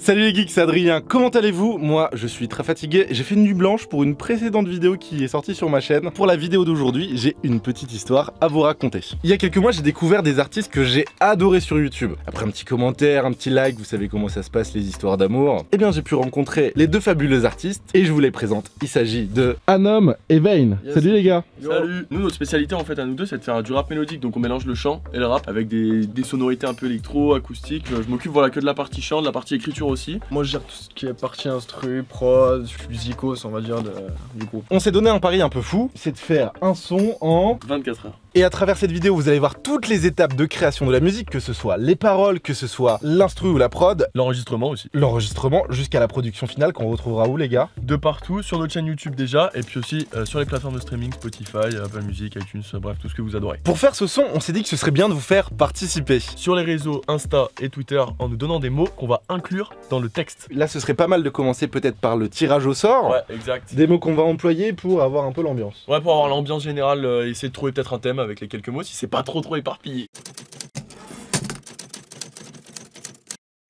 Salut les geeks, c'est Adrien, comment allez-vous? Moi je suis très fatigué, j'ai fait une nuit blanche pour une précédente vidéo qui est sortie sur ma chaîne. Pour la vidéo d'aujourd'hui, j'ai une petite histoire à vous raconter. Il y a quelques mois, j'ai découvert des artistes que j'ai adorés sur YouTube. Après un petit commentaire, un petit like, vous savez comment ça se passe les histoires d'amour. Eh bien j'ai pu rencontrer les deux fabuleux artistes et je vous les présente. Il s'agit de Anom et Vayne. Yes. Salut les gars. Salut. Nous, notre spécialité en fait à nous deux, c'est de faire du rap mélodique. Donc on mélange le chant et le rap avec des sonorités un peu électro, acoustiques. Je m'occupe voilà que de la partie chant, de la partie écriture aussi. Moi je gère tout ce qui est partie instru, prod, musicos on va dire du groupe. On s'est donné un pari un peu fou, c'est de faire un son en 24 heures. Et à travers cette vidéo, vous allez voir toutes les étapes de création de la musique, que ce soit les paroles, que ce soit l'instru ou la prod. L'enregistrement aussi. L'enregistrement jusqu'à la production finale qu'on retrouvera où les gars? De partout, sur notre chaîne YouTube déjà, et puis aussi sur les plateformes de streaming, Spotify, Apple Music, iTunes, bref, tout ce que vous adorez. Pour faire ce son, on s'est dit que ce serait bien de vous faire participer. Sur les réseaux Insta et Twitter, en nous donnant des mots qu'on va inclure dans le texte. Là, ce serait pas mal de commencer peut-être par le tirage au sort. Ouais, exact. Des mots qu'on va employer pour avoir un peu l'ambiance. Ouais, pour avoir l'ambiance générale, essayer de trouver peut-être un thème avec les quelques mots, si c'est pas trop éparpillé.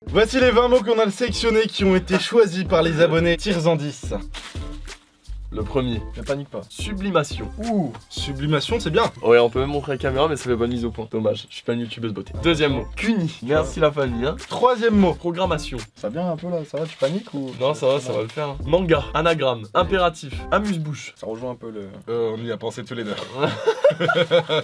Voici les 20 mots qu'on a sélectionnés qui ont été choisis par les abonnés. Tire en 10. Le premier, Ne panique pas. sublimation. Ouh, sublimation, c'est bien. Ouais, on peut même montrer la caméra, mais ça fait bonne mise au point. Dommage, je suis pas une youtubeuse beauté. Deuxième mot, cuni. Merci la famille, hein. Troisième mot. Programmation. Ça vient un peu là, ça va, tu paniques ou... Non, ça va le faire. Hein. Manga, anagramme, impératif, amuse-bouche. Ça rejoint un peu le... On y a pensé tous les deux.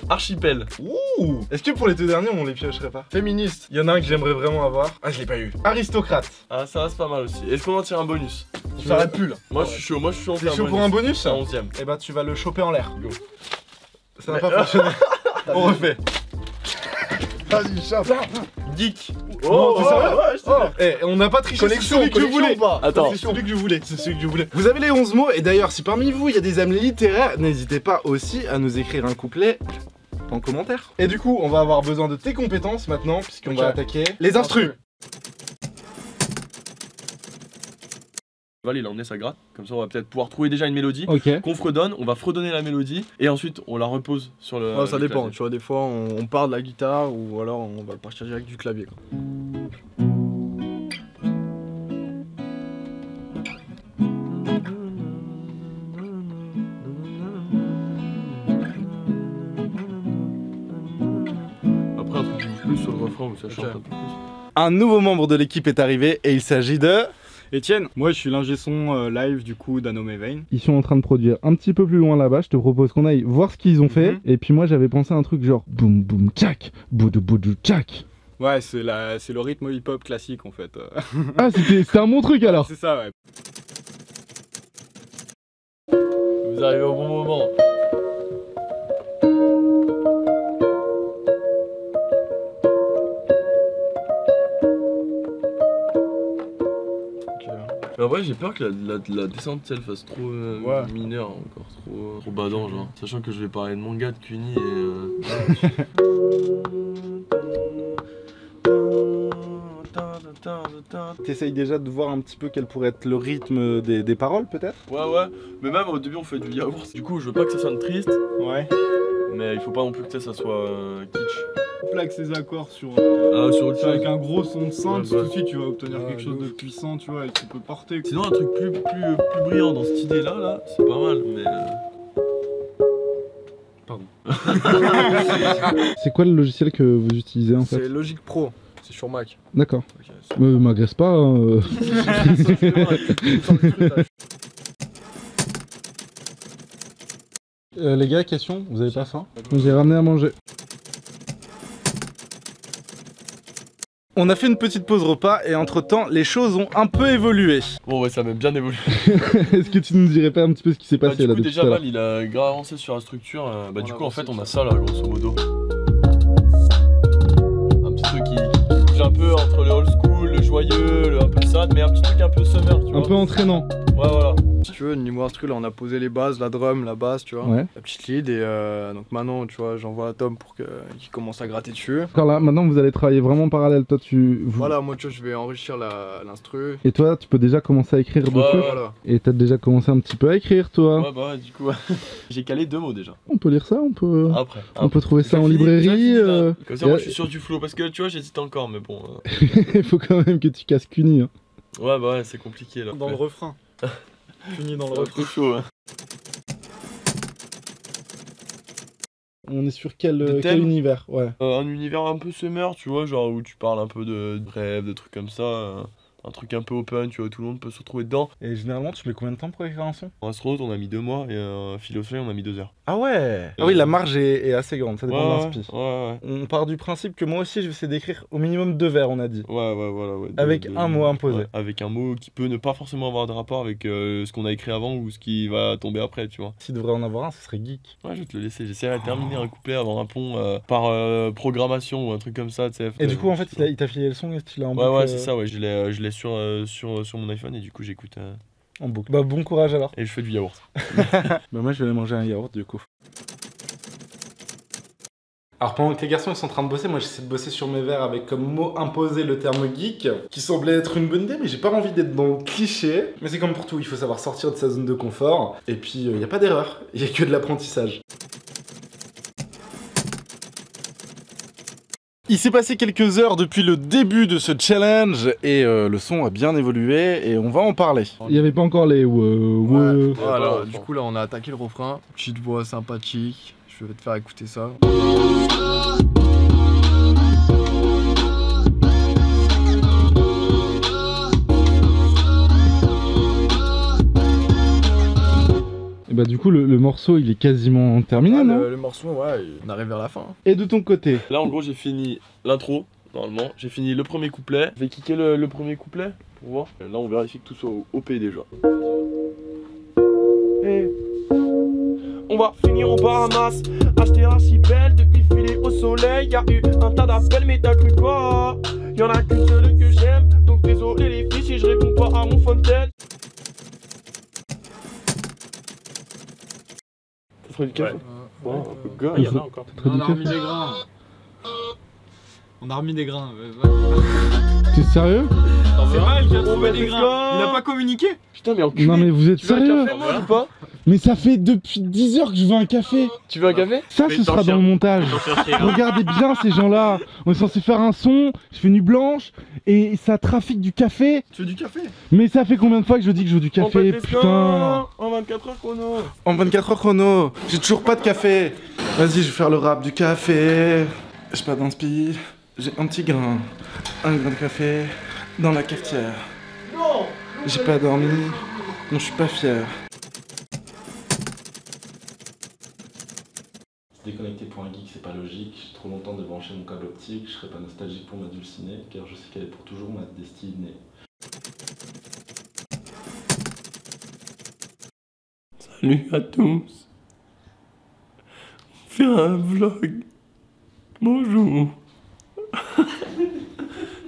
Archipel. Ouh. Est-ce que pour les deux derniers, on les piocherait pas? Féministe. Il y en a un que j'aimerais vraiment avoir. Ah, je l'ai pas eu. Aristocrate. Ah, ça c'est pas mal aussi. Est-ce qu'on en tire un bonus? Tu s'arrêtes plus là. Moi je suis chaud, on fait T'es chaud pour un bonus? Un 11ème. Eh bah tu vas le choper en l'air. Go. Ça n'a pas fonctionné. On refait. Vas-y, chape. Geek. Oh, t'es sérieux? Ouais, je te dis. Eh, on n'a pas triché, c'est celui que je voulais. Attends. C'est celui que je voulais, c'est celui que je voulais. Vous avez les 11 mots, et d'ailleurs, si parmi vous, il y a des âmes littéraires, n'hésitez pas aussi à nous écrire un couplet en commentaire. Et du coup, on va avoir besoin de tes compétences maintenant, puisqu'on va attaquer les instrus. Voilà, il a emmené sa gratte, comme ça on va peut-être pouvoir trouver déjà une mélodie qu'on fredonne, on va fredonner la mélodie et ensuite on la repose sur le... Ouais, ça le dépend, clavier. tu vois, des fois on part de la guitare ou alors on va partir direct du clavier quoi. Après un truc qui bouge plus sur le refrain où ça chante un peu plus. Un nouveau membre de l'équipe est arrivé et il s'agit de... Etienne, moi je suis l'ingé son live du coup d'Anom et Vayne. Ils sont en train de produire un petit peu plus loin là-bas, je te propose qu'on aille voir ce qu'ils ont fait. Et puis moi j'avais pensé à un truc genre boum boum tchak, boudou boudou tchak. Ouais, c'est le rythme hip-hop classique en fait. Ah c'était un bon truc alors. C'est ça, ouais. Vous arrivez au bon moment. Mais en vrai j'ai peur que la descente elle fasse trop mineure, encore trop badant genre. Sachant que je vais parler de manga, de Kuni et T'essayes déjà de voir un petit peu quel pourrait être le rythme des paroles peut-être? Ouais, mais même au début on fait du yaourt. Du coup je veux pas que ça sonne triste, Ouais. mais il faut pas non plus que ça soit kitsch. Plaque ses accords sur Sur autre chose. avec un gros son de synth, Ouais, tout bah. de suite tu vas obtenir quelque chose de puissant, tu vois, et tu peux porter. Sinon un truc plus brillant dans cette idée là, c'est pas mal, mais... Pardon. C'est quoi le logiciel que vous utilisez en fait? C'est Logic Pro, c'est sur Mac. D'accord. Okay, M'agresse pas. Les gars, question, vous avez pas faim? J'ai ramené à manger. On a fait une petite pause repas et entre temps les choses ont un peu évolué. Bon ouais, ça a même bien évolué. Est-ce que tu nous dirais pas un petit peu ce qui s'est passé Du là coup depuis déjà tout à l'heure? Val il a grave avancé sur la structure, du coup en fait on a ça là grosso modo. Un petit truc qui bouge un peu entre le old school, le joyeux, un peu sad, mais un petit truc un peu summer tu vois. Un peu entraînant. Ouais voilà. Si tu veux, niveau instru, là on a posé les bases, la drum, la basse, tu vois, Ouais. la petite lead et donc maintenant, tu vois, j'envoie à Tom pour qu'il commence à gratter dessus. D'accord, là, maintenant vous allez travailler vraiment en parallèle. Toi, Voilà, moi tu vois, je vais enrichir l'instru. Et toi, tu peux déjà commencer à écrire dessus. Voilà. Et t'as déjà commencé un petit peu à écrire, toi. Ouais bah ouais, du coup j'ai calé 2 mots déjà. On peut lire ça, on peut. Après. On peut trouver ça en J'ai librairie. fini, là. Comme ça moi y a- je suis sur du flow parce que tu vois j'hésite encore mais bon. Il faut quand même que tu casses Cuny. Hein. Ouais, bah ouais, c'est compliqué là. Dans le refrain. Fini dans le C'est refrain. trop chaud, hein. On est sur De quel thème univers? Ouais. Un univers un peu summer, tu vois, genre où tu parles un peu de rêves, de trucs comme ça. Un truc un peu open, tu vois, tout le monde peut se retrouver dedans. Et généralement, tu mets combien de temps pour écrire un son? En Astronaute, on a mis 2 mois et Philosophie, on a mis 2 heures. Ah ouais. Ah oui, la marge est assez grande, ça dépend de l'inspi. Ouais. On part du principe que moi aussi, je vais essayer d'écrire au minimum 2 vers, on a dit. Ouais, voilà. Ouais. Avec un mot imposé. Ouais, avec un mot qui peut ne pas forcément avoir de rapport avec ce qu'on a écrit avant ou ce qui va tomber après, tu vois. S'il devrait en avoir un, ce serait geek. Ouais, je vais te le laisser. J'essaierai de terminer un couplet avant un pont par programmation ou un truc comme ça, tu sais. Et du coup, en fait, il t'a filé le son et tu l'as en Ouais, boucle. c'est ça, ouais. Je l'ai sur mon iPhone et du coup, j'écoute. En boucle. Bah, bon courage alors. Et je fais du yaourt. Bah, moi, je vais aller manger un yaourt du coup. Alors pendant que les garçons ils sont en train de bosser, moi j'essaie de bosser sur mes vers avec comme mot imposé le terme geek, qui semblait être une bonne idée, mais j'ai pas envie d'être dans le cliché. Mais c'est comme pour tout, il faut savoir sortir de sa zone de confort. Et puis y a pas d'erreur, y a que de l'apprentissage. Il s'est passé quelques heures depuis le début de ce challenge et le son a bien évolué et on va en parler. Il y avait pas encore les Ouais. Voilà, du coup là on a attaqué le refrain. Petite voix sympathique. Je vais te faire écouter ça. Et bah du coup le morceau il est quasiment terminé, Ah, non? le morceau, ouais, on arrive vers la fin. Et de ton côté? Là, en gros, j'ai fini l'intro, normalement. J'ai fini le premier couplet. Je vais kicker le premier couplet pour voir. Là, on vérifie que tout soit au OP déjà. Hey. On va finir aux Bahamas, acheter archipel, depuis filer au soleil. Y'a eu un tas d'appels, mais t'as cru quoi? Y'en a qu'une seule que j'aime, donc désolé les filles si je réponds pas à mon fontaine. Ça ferait du café? Ouais. Gars, Il y en a encore. On a remis des grains. On a remis des grains. T'es sérieux? C'est mal qu'il a trouvé des des grains. grains. Il a pas communiqué. Putain, mais enculé. Non mais vous êtes Tu veux un sérieux? café, moi, ou pas? Mais ça fait depuis 10 heures que je veux un café. Tu veux un café? Ça Mais ce sera t'en dans le montage. chercher un. Regardez bien ces gens-là. On est censé faire un son, je fais nuit blanche et ça trafique du café. Tu veux du café? Mais ça fait combien de fois que je dis que je veux du On café? pète les Putain. scores en 24 heures chrono. En 24 heures chrono, j'ai toujours pas de café. Vas-y, je vais faire le rap du café. J'ai pas d'inspi, j'ai un petit grain de café dans la cafetière. Non. J'ai pas dormi, non je suis pas fier. Se déconnecter pour un geek c'est pas logique, j'ai trop longtemps débranché mon câble optique, je serais pas nostalgique pour ma dulcinée, car je sais qu'elle est pour toujours ma destinée. Salut à tous. On fait un vlog. Bonjour.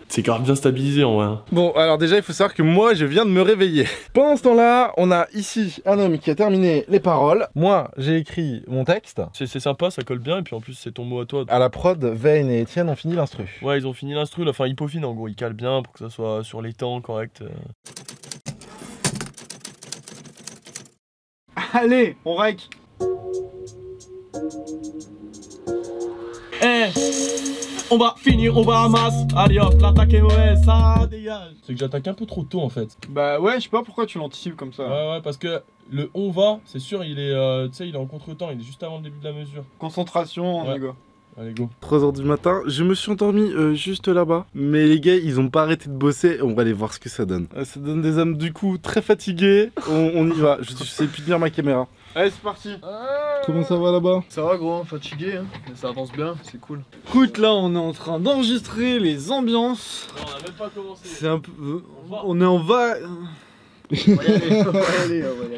C'est grave bien stabilisé en vrai. Bon, alors déjà, il faut savoir que moi, je viens de me réveiller. Pendant ce temps-là, on a ici un homme qui a terminé les paroles. Moi, j'ai écrit mon texte. C'est sympa, ça colle bien et puis en plus c'est ton mot à toi. À la prod, Vayne et Etienne ont fini l'instru. Ouais, ils ont fini l'instru, là. Enfin ils peaufinent en gros, ils calent bien pour que ça soit sur les temps correct. Allez, on rec. Eh, on va finir aux Bahamas. Allez hop, l'attaque est ouais, ça dégage. C'est que j'attaque un peu trop tôt en fait. Bah ouais, je sais pas pourquoi tu l'anticipes comme ça. Ouais, parce que le on va, c'est sûr, il est, tu sais, il est en contre-temps, il est juste avant le début de la mesure. Concentration, Ouais. les gars. Allez, go. 3h du matin, je me suis endormi juste là-bas. Mais les gars, ils ont pas arrêté de bosser. On va aller voir ce que ça donne. Ça donne des âmes du coup très fatiguées. On y va. Je sais plus tenir ma caméra. Allez, c'est parti. Comment ça va là-bas? Ça va gros, fatigué, hein. Mais ça avance bien, c'est cool. Écoute, là on est en train d'enregistrer les ambiances. Non, on a même pas commencé. C'est un peu... va. On est en va...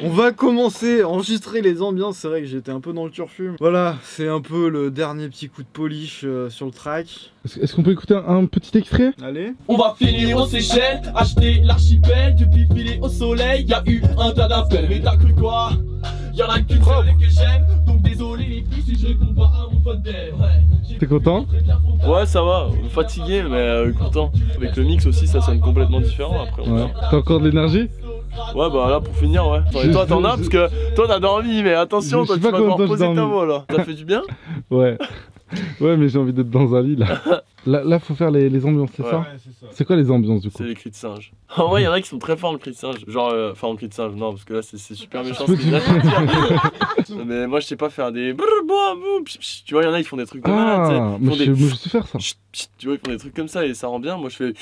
On va commencer à enregistrer les ambiances, c'est vrai que j'étais un peu dans le turfu. Voilà, c'est un peu le dernier petit coup de polish sur le track. Est-ce qu'on peut écouter un petit extrait? Allez. On va finir aux Seychelles, acheter l'archipel, depuis filer au soleil, y'a eu un tas d'appels, mais t'as cru quoi? Y'en a qu'une seule que j'aime, donc désolé les filles si je réponds pas à mon phone d'air. T'es content? Ouais, ça va, fatigué mais content. Avec le mix aussi, ça sonne complètement différent après. On Ouais. T'as encore de l'énergie? Ouais, bah là pour finir, ouais. Et toi, t'en as parce que toi t'as dormi, mais attention, Je toi sais tu pas vas devoir combien de temps poser j'ai ta dormi. voix là. T'as fait du bien? Ouais. Ouais, mais j'ai envie d'être dans un lit là. Là, faut faire les ambiances, c'est Ouais. ça? Ouais, c'est ça. C'est quoi les ambiances du coup? C'est les cris de singe. En vrai, il y en a qui sont très forts en cris de singe. Genre, enfin en cris de singe, non, parce que là c'est super méchant ce que je viens de dire. Mais moi je sais pas faire des. Tu vois, il y en a, ils font des trucs de malade. Ah, Ils font des. je sais faire ça. Tu vois, ils font des trucs comme ça et ça rend bien. Moi je fais.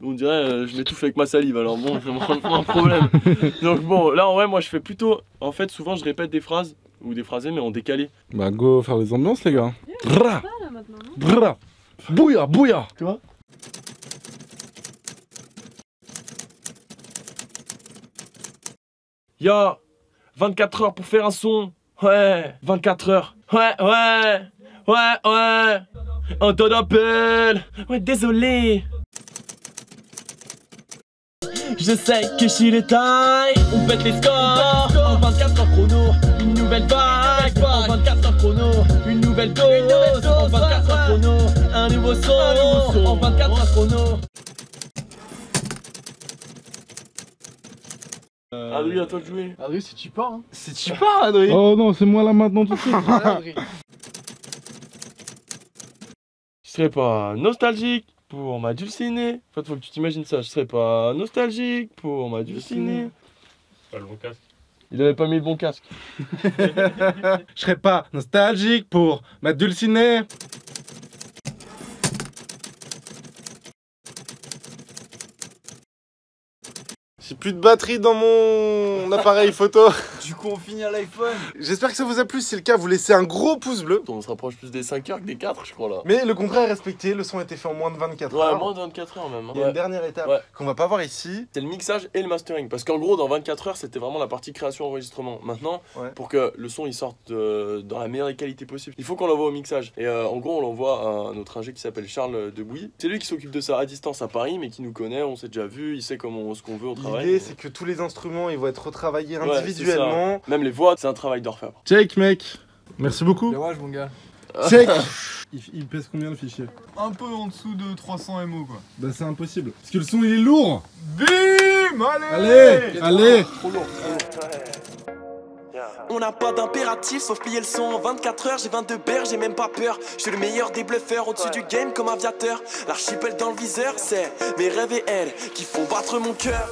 On dirait, je m'étouffe avec ma salive, alors bon, c'est vraiment un problème. Donc bon, là en vrai, moi je fais plutôt. En fait, souvent je répète des phrases ou des phrasés, mais en décalé. Bah, go faire les ambiances, les gars. Bra, Pas là maintenant, non? bra, bouya, bouya. Tu vois? Y'a 24 heures pour faire un son. Ouais, 24 heures. Ouais. Un tas d'appel. Ouais, désolé. Je sais que je suis les tailles. On pète les scores. En 24 heures chrono, une nouvelle vague. En 24 heures chrono, une nouvelle dose. En 24 heures chrono, un nouveau son. En 24 heures chrono. Adri, à toi de jouer. Adri, c'est Chipa, hein. C'est Chipa, Adri. Oh non, c'est moi là maintenant tout de suite. Adri. Je serais pas nostalgique pour ma dulcinée. En fait, faut que tu t'imagines ça. Je serais pas nostalgique pour ma dulcinée. Pas le bon casque. Il avait pas mis le bon casque. Je serais pas nostalgique pour ma dulcinée. J'ai plus de batterie dans mon appareil photo. Du coup, on finit à l'iPhone. J'espère que ça vous a plu. Si c'est le cas, vous laissez un gros pouce bleu. On se rapproche plus des 5 heures que des 4, je crois là. Mais le contrat est respecté. Le son a été fait en moins de 24 Ouais, heures. moins de 24 heures même. Hein. Il y a Ouais. une dernière étape Ouais. qu'on va pas voir ici. C'est le mixage et le mastering. Parce qu'en gros, dans 24 heures, c'était vraiment la partie création-enregistrement. Maintenant, Ouais. pour que le son il sorte dans la meilleure qualité possible, il faut qu'on l'envoie au mixage. Et en gros, on l'envoie à notre ingé qui s'appelle Charles Debouy. C'est lui qui s'occupe de ça à distance à Paris, mais qui nous connaît, on s'est déjà vu, il sait ce qu'on veut au travail. L'idée, c'est que tous les instruments, ils vont être retravaillés Ouais, individuellement. Même les voix, c'est un travail d'orfèvre. Check, mec. Merci beaucoup. Ouais, mon gars. Check. Il pèse combien le fichier? Un peu en dessous de 300 MO, quoi. Bah, c'est impossible. Parce que le son, il est lourd. Bim. Allez. Allez. Trop lourd. On n'a pas d'impératif sauf plier le son en 24 heures. J'ai 22 berges, j'ai même pas peur. Je suis le meilleur des bluffeurs au-dessus du game comme aviateur. L'archipel dans le viseur, c'est mes rêves et elles qui font battre mon cœur.